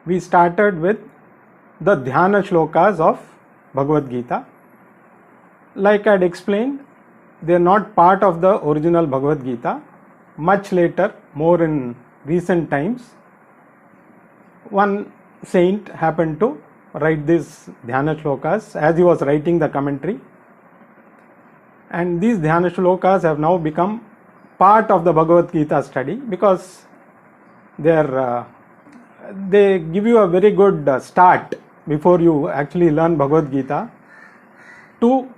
we started with the Dhyana Shlokas of Bhagavad Gita. Like I had explained, they are not part of the original Bhagavad Gita. Much later, more in recent times, one saint happened to write these Dhyana Shlokas as he was writing the commentary. And these Dhyana Shlokas have now become part of the Bhagavad Gita study because they give you a very good start before you actually learn Bhagavad Gita to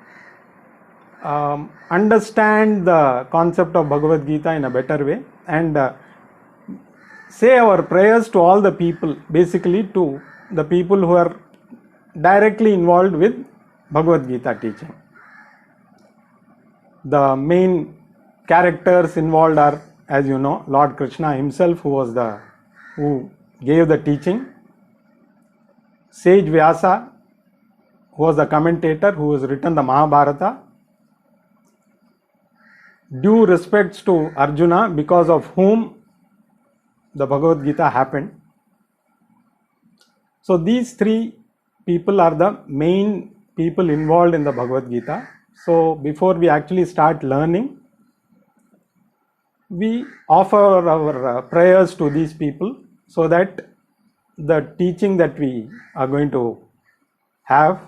understand the concept of Bhagavad Gita in a better way and say our prayers to all the people, basically to the people who are directly involved with Bhagavad Gita teaching. The main characters involved are, as you know, Lord Krishna himself, who gave the teaching, sage Vyasa, who was the commentator who has written the Mahabharata, due respects to Arjuna, because of whom the Bhagavad Gita happened. So these three people are the main people involved in the Bhagavad Gita. So before we actually start learning, we offer our prayers to these people so that the teaching that we are going to have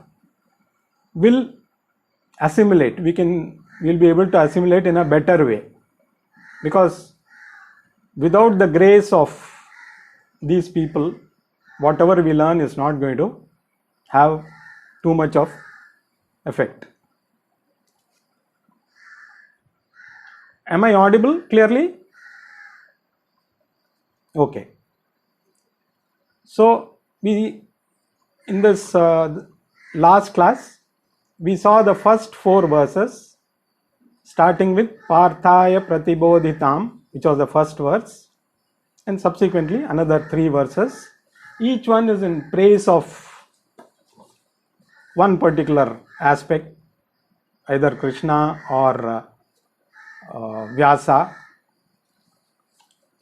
will assimilate. We'll be able to assimilate in a better way, because without the grace of these people, whatever we learn is not going to have too much of effect. Am I audible clearly? Okay. So in this last class, we saw the first 4 verses, starting with Parthaya Pratibodhitam, which was the first verse, and subsequently another 3 verses. Each one is in praise of one particular aspect, either Krishna or Vyasa.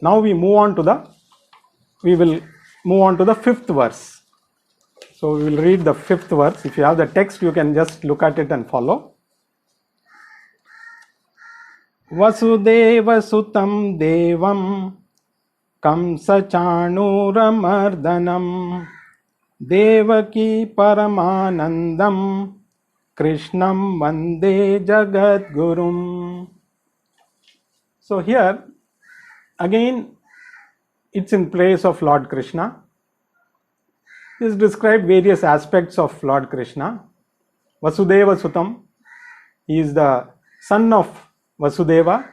Now we will move on to the 5th verse. So we will read the 5th verse. If you have the text, you can just look at it and follow. Vasudeva sutam devam kamsa chanuramardhanam devaki paramanandam krishnam vande jagat gurum. So here again it's in praise of Lord Krishna. This describes various aspects of Lord Krishna. Vasudeva Sutam, he is the son of Vasudeva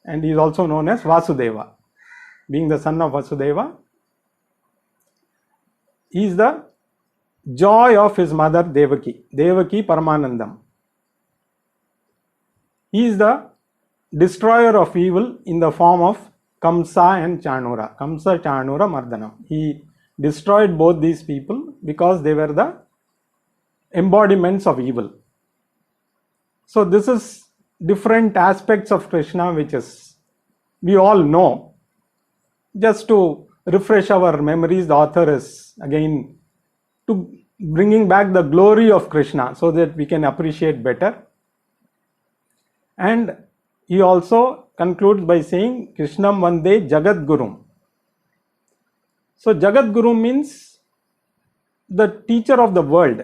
and he is also known as Vasudeva. Being the son of Vasudeva, he is the joy of his mother Devaki Paramanandam. He is the destroyer of evil in the form of Kamsa and Chanura. Kamsa Chanura Mardhanam. He destroyed both these people because they were the embodiments of evil. So this is different aspects of Krishna which we all know. Just to refresh our memories, the author is again to bringing back the glory of Krishna so that we can appreciate better. And he also concludes by saying Krishnam Vande Jagat Gurum. So Jagat Guru means the teacher of the world,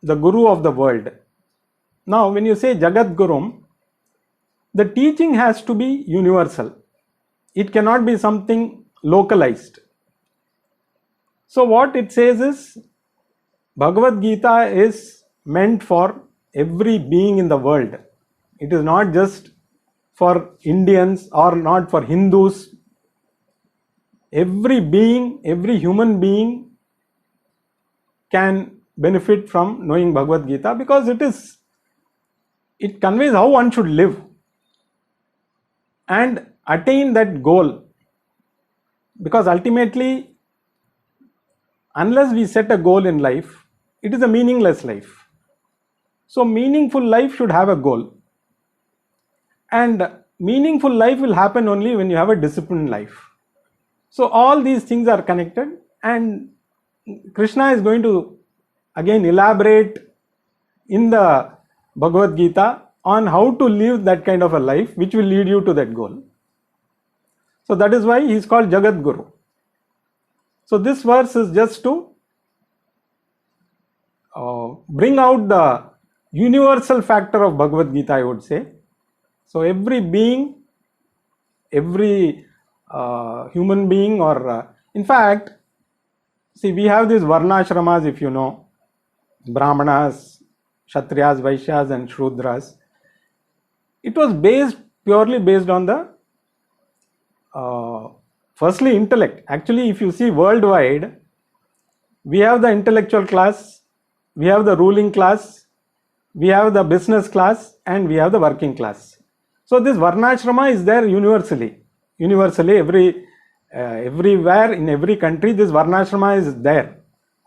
the Guru of the world. Now when you say Jagat Gurum, the teaching has to be universal. It cannot be something localized. So what it says is Bhagavad Gita is meant for every being in the world. It is not just for Indians or not for Hindus. Every being, every human being can benefit from knowing Bhagavad Gita because it conveys how one should live and attain that goal. Because ultimately, unless we set a goal in life, it is a meaningless life. So meaningful life should have a goal. And meaningful life will happen only when you have a disciplined life. So all these things are connected And Krishna is going to again elaborate in the Bhagavad Gita on how to live that kind of a life which will lead you to that goal. So that is why he is called Jagat Guru. So this verse is just to bring out the universal factor of Bhagavad Gita, I would say. So every being, every human being, or in fact, see, we have these varnashramas, if you know, Brahmanas, Kshatriyas, Vaishyas and Shudras. It was purely based on the firstly intellect. Actually, if you see worldwide, we have the intellectual class, we have the ruling class, we have the business class, and we have the working class. So this varnashrama is there universally. Everywhere in every country, this varnashrama is there.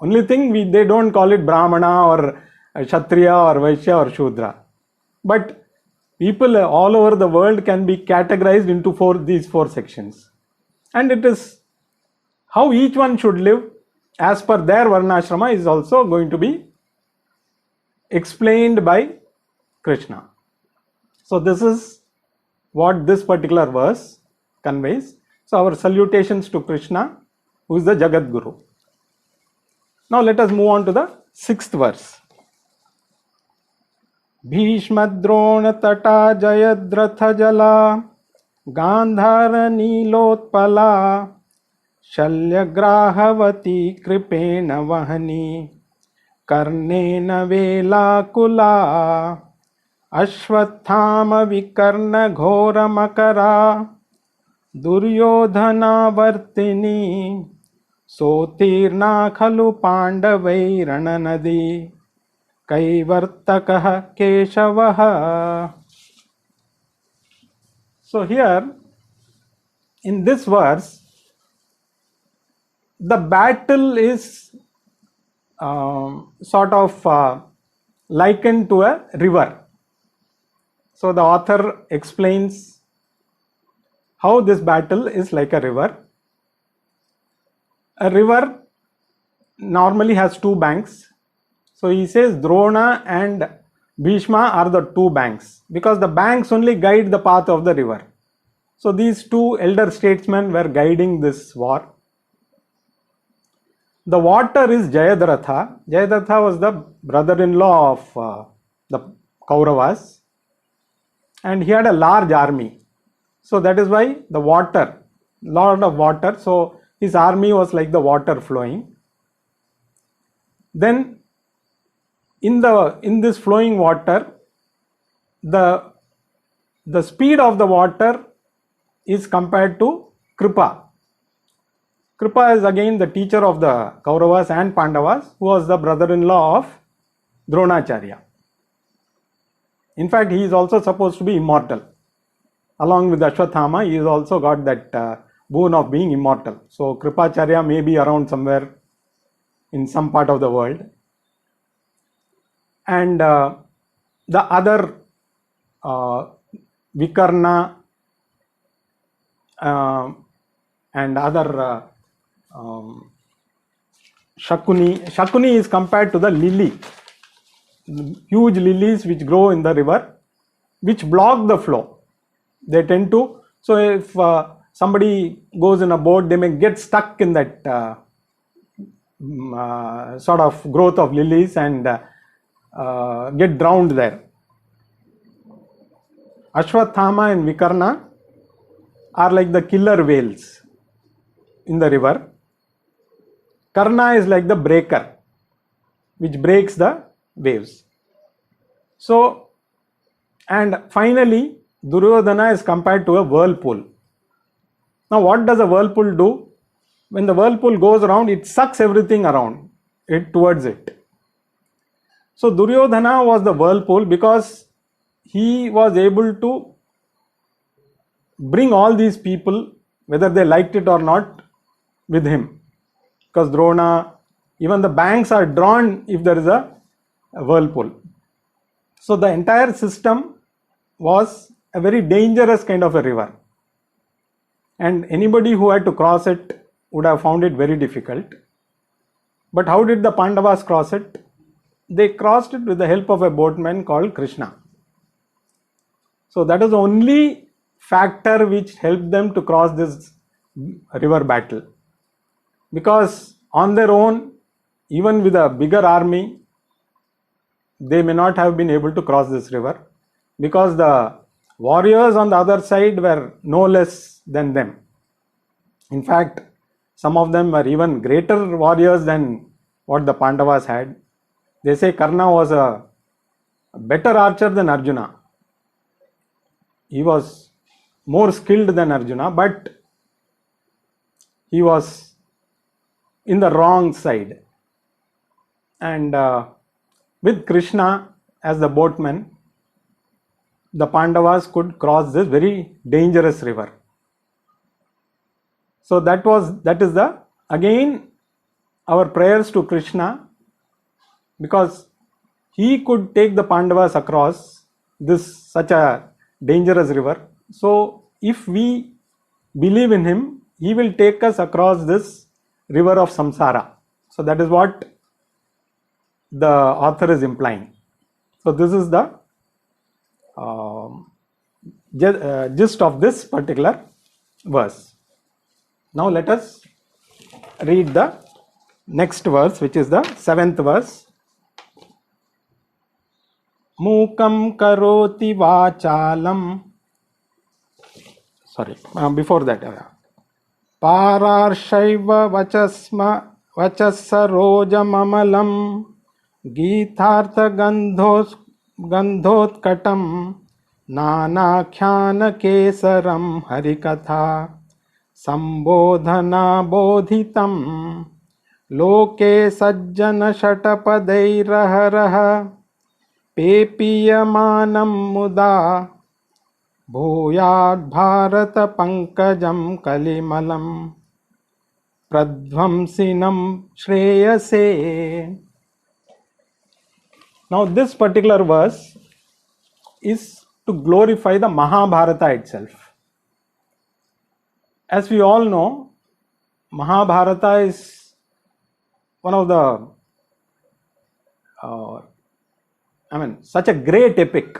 Only thing, they don't call it Brahmana or Kshatriya or Vaishya or Shudra. But people all over the world can be categorized into these four sections. And it is how each one should live as per their varnashrama is also going to be explained by Krishna. So this is what this particular verse conveys. So our salutations to Krishna, who is the Jagat Guru. Now let us move on to the 6th verse. Bhishmadrona tata jayadratha jala Gandhara nilotpala Shalyagrahavati kripena vahani Karnena velakula Ashwathama vikarna ghora makara Duryodhana vartini Sotirna khalu pandavai rananadi Kaivartakah Keshavaha. So here in this verse, the battle is sort of likened to a river. So the author explains how this battle is like a river. A river normally has two banks. So he says Drona and Bhishma are the two banks, because the banks only guide the path of the river. So these two elder statesmen were guiding this war. The water is Jayadratha. Jayadratha was the brother-in-law of the Kauravas, and he had a large army. So that is why the water, lot of water. So his army was like the water flowing. Then in this flowing water, the speed of the water is compared to Kripa. Kripa is again the teacher of the Kauravas and Pandavas, who was the brother-in-law of Dronacharya. In fact, he is also supposed to be immortal. Along with Ashwathama, he has also got that boon of being immortal. So Kripacharya may be around somewhere in some part of the world. And the other Vikarna and other Shakuni. Shakuni is compared to the lily, huge lilies which grow in the river, which block the flow. They tend to, so if somebody goes in a boat, they may get stuck in that sort of growth of lilies and get drowned there. Ashwathama and Vikarna are like the killer whales in the river. Karna is like the breaker, which breaks the waves. So, and finally, Duryodhana is compared to a whirlpool. Now, what does a whirlpool do? When the whirlpool goes around, it sucks everything around it towards it. So, Duryodhana was the whirlpool because he was able to bring all these people, whether they liked it or not, with him. Because Drona, even the banks are drawn if there is a whirlpool. So the entire system was a very dangerous kind of a river. And anybody who had to cross it would have found it very difficult. But how did the Pandavas cross it? They crossed it with the help of a boatman called Krishna. So that is the only factor which helped them to cross this river battle. Because on their own, even with a bigger army, they may not have been able to cross this river, because the warriors on the other side were no less than them. In fact, some of them were even greater warriors than what the Pandavas had. They say Karna was a better archer than Arjuna. He was more skilled than Arjuna, but he was in the wrong side. And with Krishna as the boatman, the Pandavas could cross this very dangerous river. So that is the again our prayers to Krishna, because he could take the Pandavas across this such a dangerous river. So if we believe in him, he will take us across this river of samsara. So that is what the author is implying. So this is the gist of this particular verse. Now let us read the next verse, which is the 7th verse. Mukam karoti vachalam. Sorry, before that. Pararshaiva vachasarojamamalam Githartha gandhotkatam Nanakhyan kesaram harikatha Sambodhana bodhitam Loke sajjana shatapadeiraharaha Pepiyamanam muda Bhuyad bharata pankajam kalimalam Pradvamsinam shreyase. Now this particular verse is to glorify the Mahabharata itself. As we all know, Mahabharata is one of the such a great epic.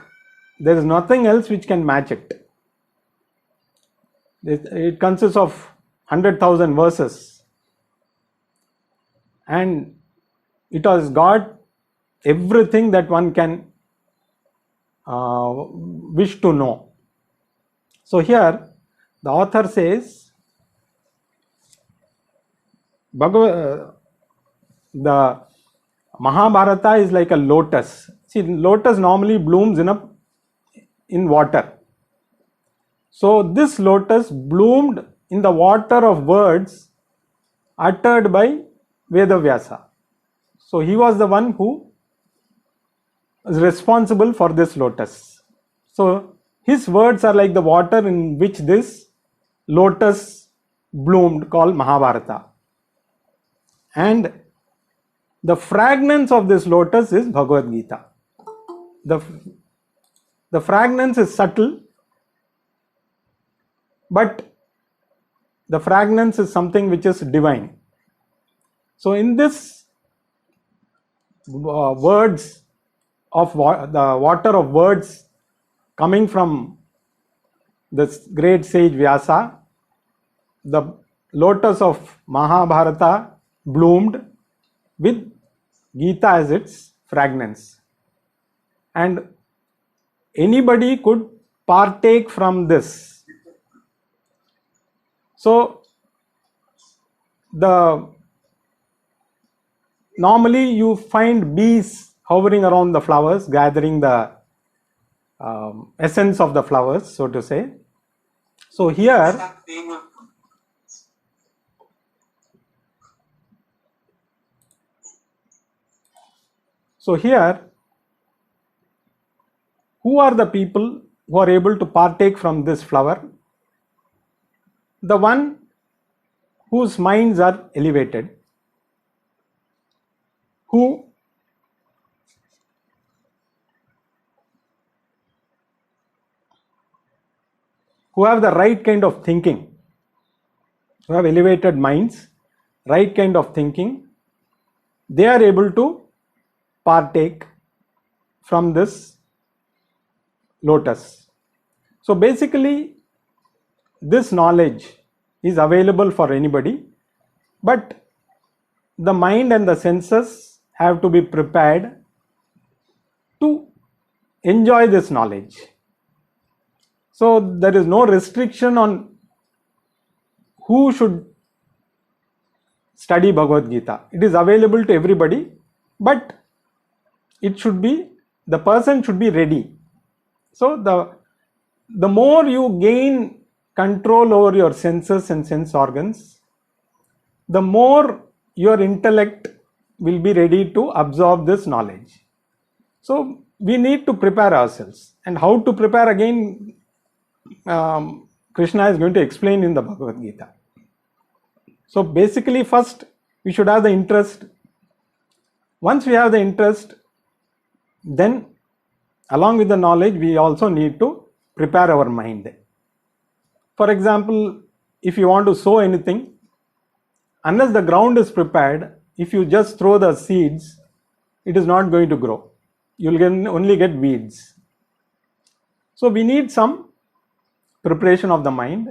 There is nothing else which can match it. It consists of 100,000 verses, and it has got everything that one can wish to know. So here the author says the Mahabharata is like a lotus. See, lotus normally blooms in water. So this lotus bloomed in the water of words uttered by Vedavyasa. So he was the one who is responsible for this lotus. So his words are like the water in which this lotus bloomed, called Mahabharata. And the fragrance of this lotus is Bhagavad Gita. The fragrance is subtle, but the fragrance is something which is divine. So in this words of the water of words coming from this great sage Vyasa, the lotus of Mahabharata bloomed with Gita as its fragrance, and anybody could partake from this. So normally you find bees hovering around the flowers, gathering the essence of the flowers, so to say. So here who are the people who are able to partake from this flower? The one whose minds are elevated, who have the right kind of thinking. who have elevated minds, right kind of thinking, they are able to partake from this lotus. So basically, this knowledge is available for anybody, but the mind and the senses have to be prepared to enjoy this knowledge. So there is no restriction on who should study Bhagavad Gita. It is available to everybody, but it should be, the person should be ready. So the more you gain control over your senses and sense organs, the more your intellect will be ready to absorb this knowledge. So we need to prepare ourselves, and how to prepare, again, Krishna is going to explain in the Bhagavad Gita. So basically, first we should have the interest. Once we have the interest, then along with the knowledge, we also need to prepare our mind. For example, if you want to sow anything, unless the ground is prepared, if you just throw the seeds, it is not going to grow. You'll only get weeds. So we need some preparation of the mind,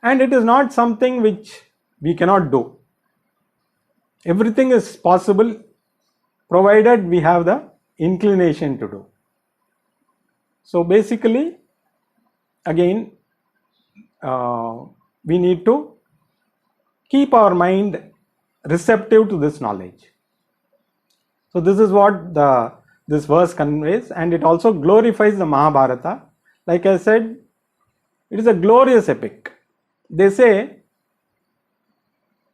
and it is not something which we cannot do. Everything is possible provided we have the inclination to do. So basically, again, we need to keep our mind receptive to this knowledge. So this is what this verse conveys, and it also glorifies the Mahabharata. Like I said, it is a glorious epic. They say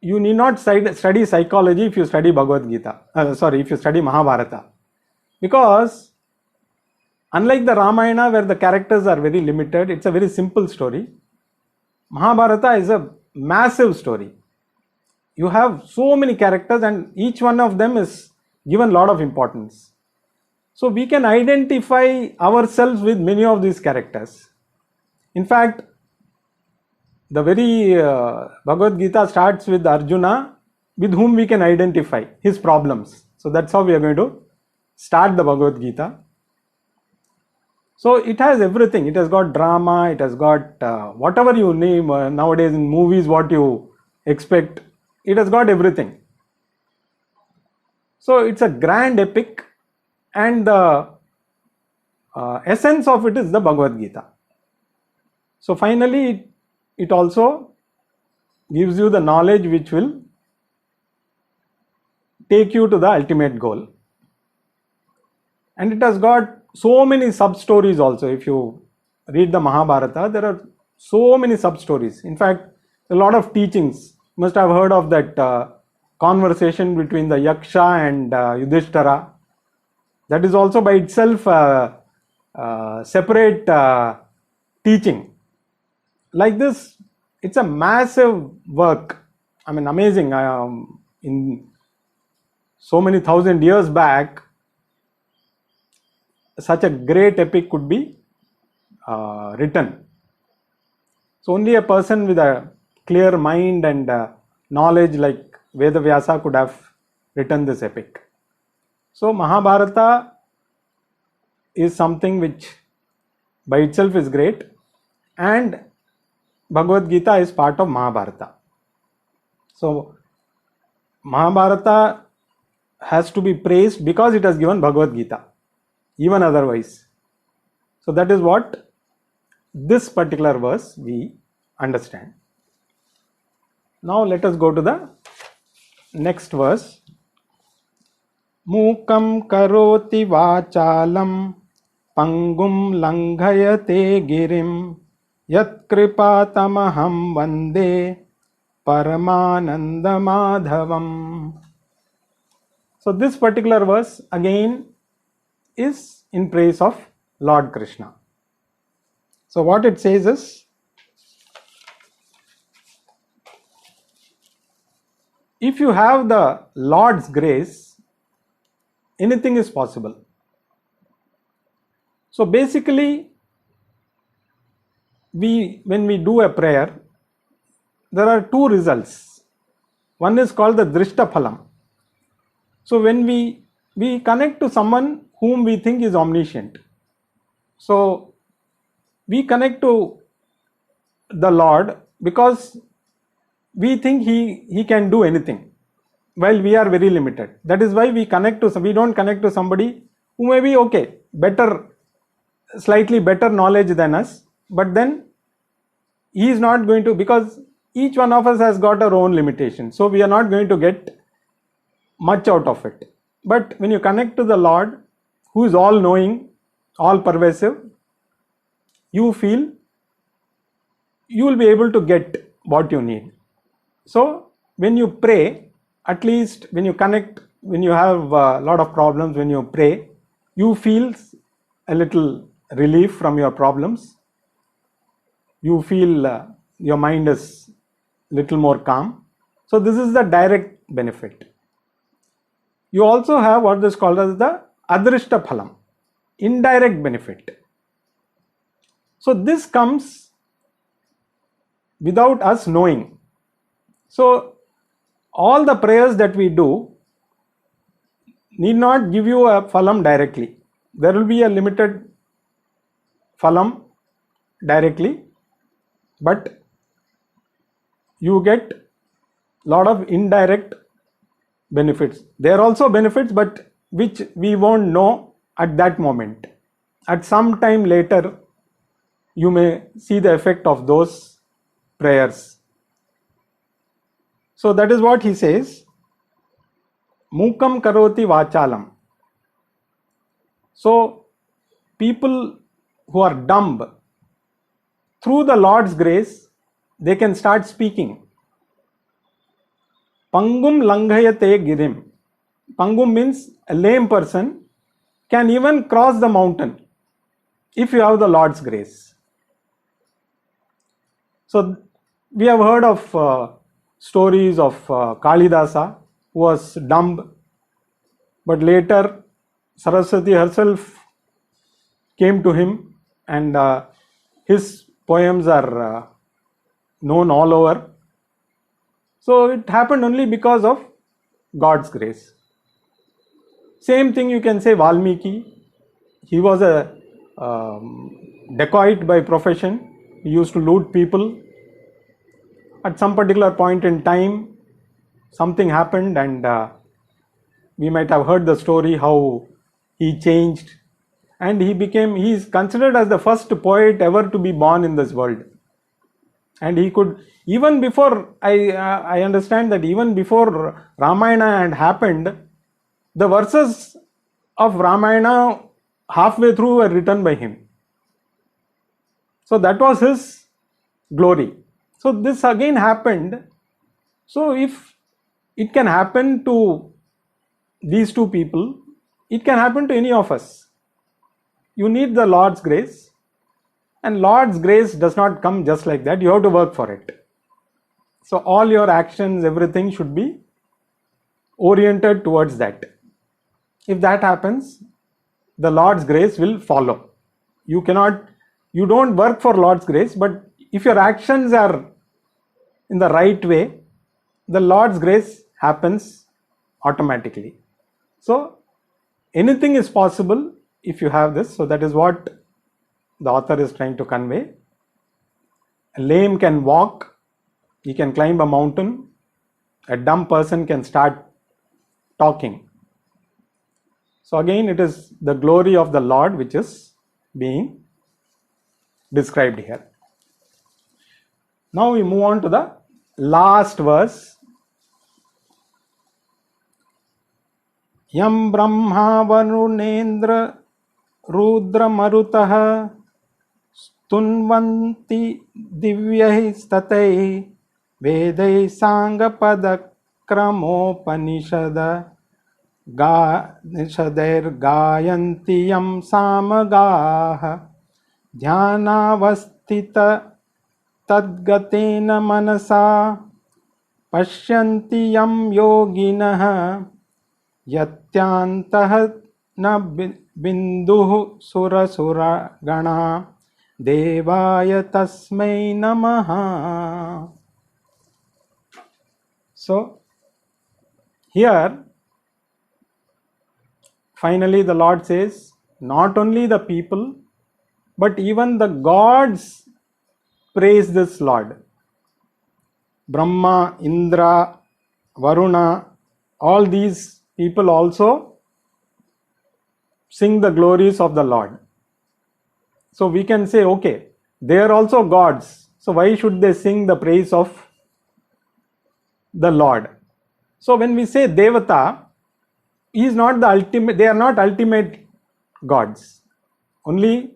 you need not study psychology if you study Bhagavad Gita. If you study Mahabharata, because unlike the Ramayana, where the characters are very limited, it's a very simple story. Mahabharata is a massive story. You have so many characters, and each one of them is given a lot of importance. So we can identify ourselves with many of these characters. In fact, the very Bhagavad Gita starts with Arjuna, with whom we can identify his problems. So that's how we are going to start the Bhagavad Gita. So it has everything. It has got drama, it has got whatever you name nowadays in movies, what you expect, it has got everything. So it's a grand epic, and the essence of it is the Bhagavad Gita. So finally, it also gives you the knowledge which will take you to the ultimate goal. And it has got so many sub-stories also. If you read the Mahabharata, there are so many sub-stories. In fact, a lot of teachings. You must have heard of that conversation between the Yaksha and Yudhishthira. That is also by itself separate teaching. Like this, it's a massive work. I mean, amazing. In so many thousand years back, such a great epic could be written. So only a person with a clear mind and knowledge like Vedavyasa could have written this epic. So Mahabharata is something which by itself is great, and Bhagavad Gita is part of Mahabharata. So Mahabharata has to be praised because it has given Bhagavad Gita, even otherwise. So that is what this particular verse we understand. Now let us go to the next verse. Mukam karoti vachalam pangum langhayate girim yat kripatamaham vande paramananda madhavam. So this particular verse again is in praise of Lord Krishna. So what it says is, if you have the Lord's grace, anything is possible. So basically, when we do a prayer, there are two results. One is called the drishta phalam. So when we connect to someone whom we think is omniscient, so we connect to the Lord because we think he can do anything, while we are very limited. That is why we don't connect to somebody who may be okay, slightly better knowledge than us, but then he is not going to, because each one of us has got our own limitation, so we are not going to get much out of it. But when you connect to the Lord, who is all knowing, all pervasive, you feel you will be able to get what you need. So when you pray, at least when you connect, when you have a lot of problems, when you pray, you feel a little relief from your problems. You feel your mind is little more calm. So this is the direct benefit. You also have what is called as the adrishta phalam, indirect benefit. So this comes without us knowing. So all the prayers that we do need not give you a phalam directly. There will be a limited phalam directly, but you get lot of indirect benefits. There are also benefits, but which we won't know at that moment. At some time later, you may see the effect of those prayers. So that is what he says, Mukam karoti vachalam. So people who are dumb, through the Lord's grace, they can start speaking. Pangum langhayate girim. Pangum means a lame person can even cross the mountain if you have the Lord's grace. So we have heard of stories of Kalidasa, who was dumb, but later Saraswati herself came to him, and his poems are known all over. So it happened only because of God's grace. Same thing you can say Valmiki. He was a dacoit by profession. He used to loot people. At some particular point in time, something happened, and we might have heard the story how he changed, and he is considered as the first poet ever to be born in this world. And he could, even before, I understand that even before Ramayana had happened, the verses of Ramayana halfway through were written by him. So that was his glory. So this again happened. So if it can happen to these two people, it can happen to any of us. You need the Lord's grace, and Lord's grace does not come just like that. You have to work for it. So all your actions, everything should be oriented towards that. If that happens, the Lord's grace will follow. You don't work for Lord's grace, but if your actions are in the right way, the Lord's grace happens automatically. So anything is possible if you have this. So that is what the author is trying to convey. A lame can walk, he can climb a mountain, a dumb person can start talking. So again, it is the glory of the Lord which is being described here. Now we move on to the last verse. Yam Brahma Varunendra Rudra Marutah Stunvanti Divyai Statai Vedai Sanga Padakramopanishada Nishadair Gayanti Yam Samagaha Dhyanavastita Tadgatena Manasa Pashyanti Yam Yoginaha Yatyantah na binduh sura sura gana devaya tasmai namaha. So here finally the Lord says, not only the people but even the gods praise this Lord. Brahma, Indra, Varuna, all these people also sing the glories of the Lord. So we can say, okay, they are also gods. So why should they sing the praise of the Lord? So when we say Devata, he is not the ultimate, they are not ultimate gods. Only,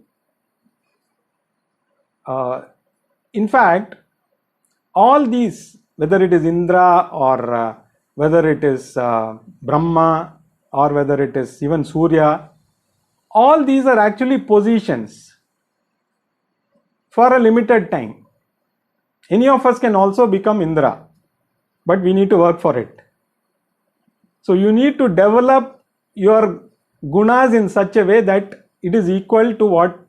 in fact, all these, whether it is Indra or whether it is Brahma or whether it is even Surya, all these are actually positions for a limited time. Any of us can also become Indra, but we need to work for it. So you need to develop your gunas in such a way that it is equal to what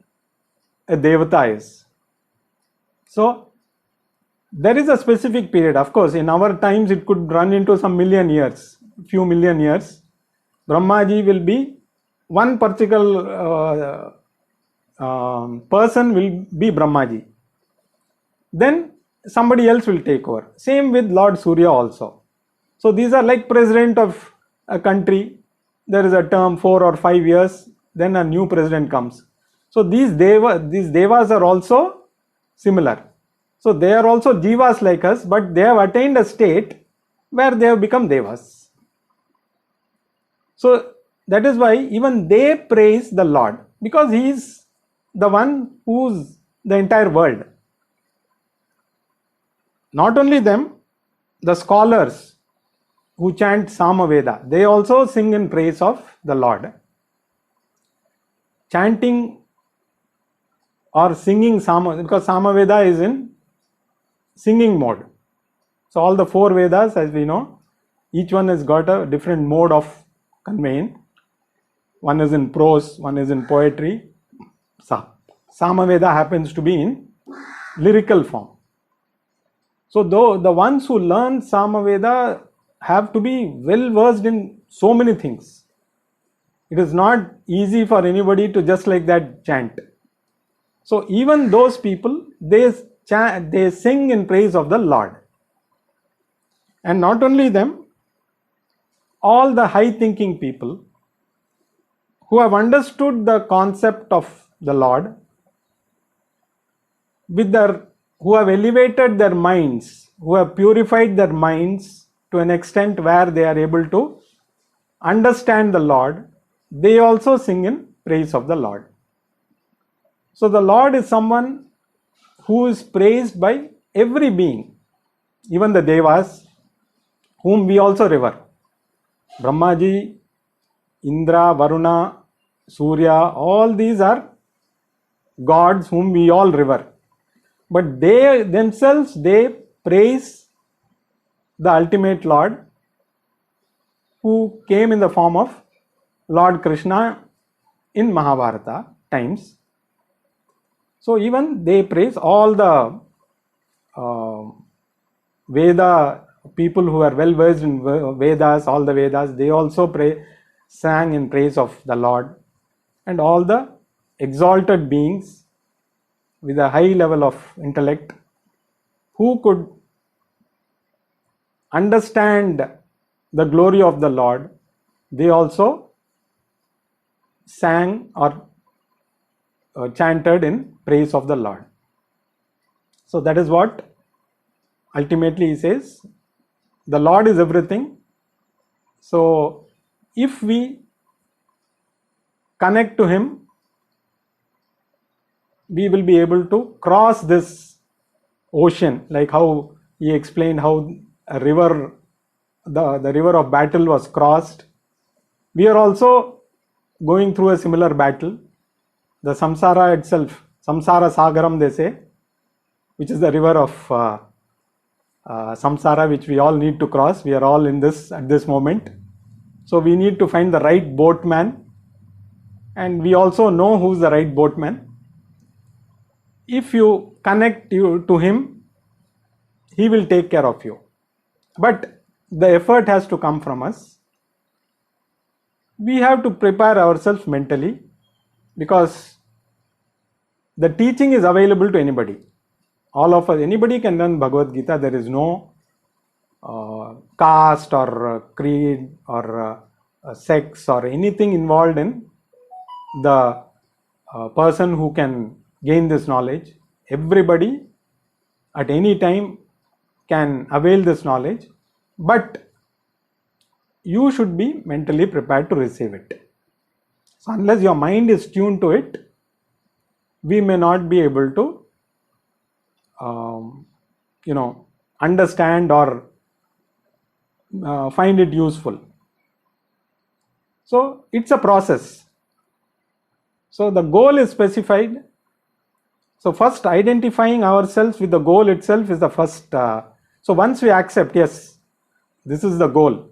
a Devata is. So there is a specific period. Of course, in our times it could run into some million years, few million years. Brahmaji will be one particular person will be Brahmaji. Then somebody else will take over. Same with Lord Surya also. So these are like president of a country. There is a term 4 or 5 years, then a new president comes. So these devas are also similar. So they are also jivas like us, but they have attained a state where they have become devas. So that is why even they praise the Lord, because he is the one who's the entire world. Not only them, the scholars who chant Samaveda, they also sing in praise of the Lord. Chanting or singing Samaveda, because Samaveda is in singing mode. So all the 4 Vedas, as we know, each one has got a different mode of conveying. One is in prose, one is in poetry. Samaveda happens to be in lyrical form. So though the ones who learn Samaveda have to be well versed in so many things. It is not easy for anybody to just like that chant. So even those people, they sing in praise of the Lord. And not only them, all the high thinking people who have understood the concept of the Lord, who have elevated their minds, who have purified their minds to an extent where they are able to understand the Lord, they also sing in praise of the Lord. So the Lord is someone who is praised by every being, even the devas, whom we also revere. Brahmaji, Indra, Varuna, Surya, all these are gods whom we all revere. But they themselves, they praise the ultimate Lord, who came in the form of Lord Krishna in Mahabharata times. So even they praise all the Veda people who are well versed in Vedas, all the Vedas, they also sang in praise of the Lord. And all the exalted beings with a high level of intellect who could understand the glory of the Lord, they also sang or chanted in praise of the Lord. So that is what ultimately he says, the Lord is everything. So if we connect to him, we will be able to cross this ocean, like how he explained how a river, the river of battle was crossed. We are also going through a similar battle. The samsara itself, samsara sagaram they say, which is the river of samsara, which we all need to cross. We are all in this at this moment. So we need to find the right boatman, and we also know who's the right boatman. If you connect you to him, he will take care of you. But the effort has to come from us. We have to prepare ourselves mentally, because the teaching is available to anybody. All of us, anybody can learn Bhagavad Gita. There is no caste or creed or sex or anything involved in the person who can gain this knowledge. Everybody at any time can avail this knowledge, but you should be mentally prepared to receive it. So unless your mind is tuned to it, we may not be able to understand or find it useful. So it's a process. So the goal is specified. So first, identifying ourselves with the goal itself is the first. So once we accept, yes, this is the goal,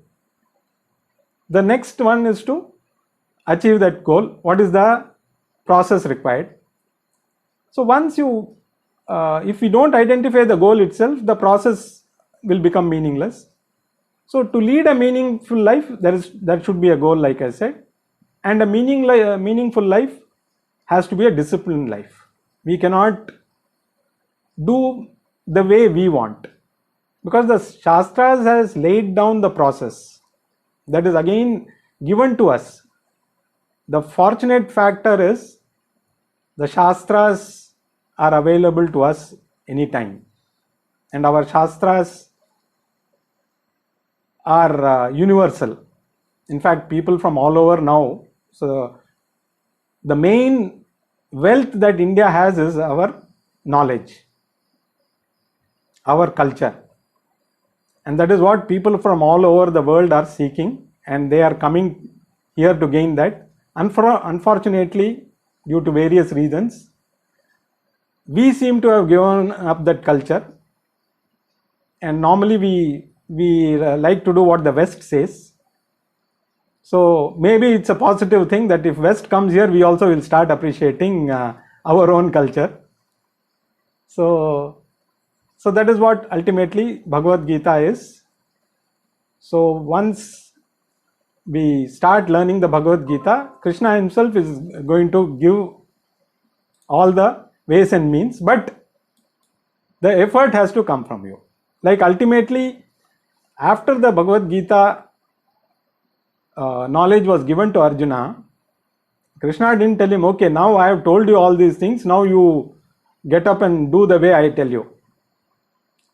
the next one is to achieve that goal. What is the process required? So once you, if we don't identify the goal itself, the process will become meaningless. So to lead a meaningful life, that should be a goal, like I said, and a meaningful life has to be a disciplined life. We cannot do the way we want, because the Shastras has laid down the process that is again given to us. The fortunate factor is the Shastras are available to us anytime, and our Shastras are universal. In fact, people from all over now, so the main wealth that India has is our knowledge, our culture, and that is what people from all over the world are seeking, and they are coming here to gain that. Unfortunately, due to various reasons, we seem to have given up that culture, and normally we like to do what the West says. So maybe it's a positive thing that if West comes here, we also will start appreciating our own culture. So that is what ultimately Bhagavad Gita is. So once we start learning the Bhagavad Gita, Krishna himself is going to give all the ways and means, but the effort has to come from you. Like ultimately, after the Bhagavad Gita knowledge was given to Arjuna, Krishna didn't tell him, okay, now I have told you all these things, now you get up and do the way I tell you.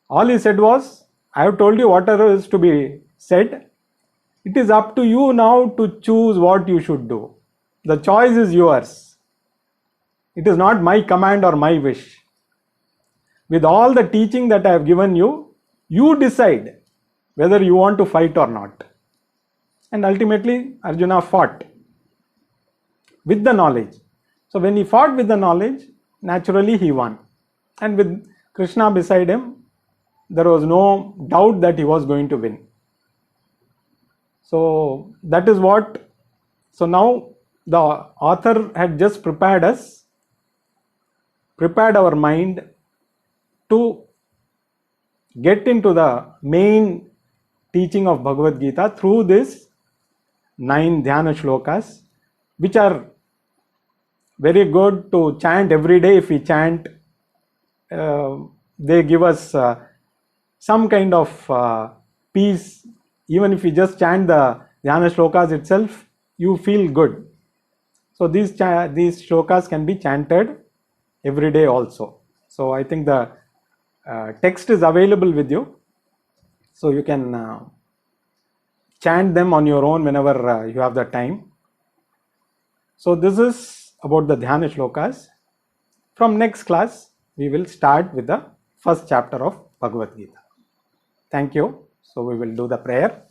All he said was, I have told you whatever is to be said. It is up to you now to choose what you should do. The choice is yours. It is not my command or my wish. With all the teaching that I have given you, you decide whether you want to fight or not. And ultimately, Arjuna fought with the knowledge. So when he fought with the knowledge, naturally he won. And with Krishna beside him, there was no doubt that he was going to win. So that is what, so now the author had just prepared our mind to get into the main teaching of Bhagavad Gita through this 9 Dhyana Shlokas, which are very good to chant every day. If we chant, they give us some kind of peace. Even if we just chant the Dhyana Shlokas itself, you feel good. So these shlokas can be chanted every day also. So I think the text is available with you, so you can chant them on your own whenever you have the time. So this is about the Dhyana Shlokas. From next class, we will start with the first chapter of Bhagavad Gita. Thank you. So we will do the prayer.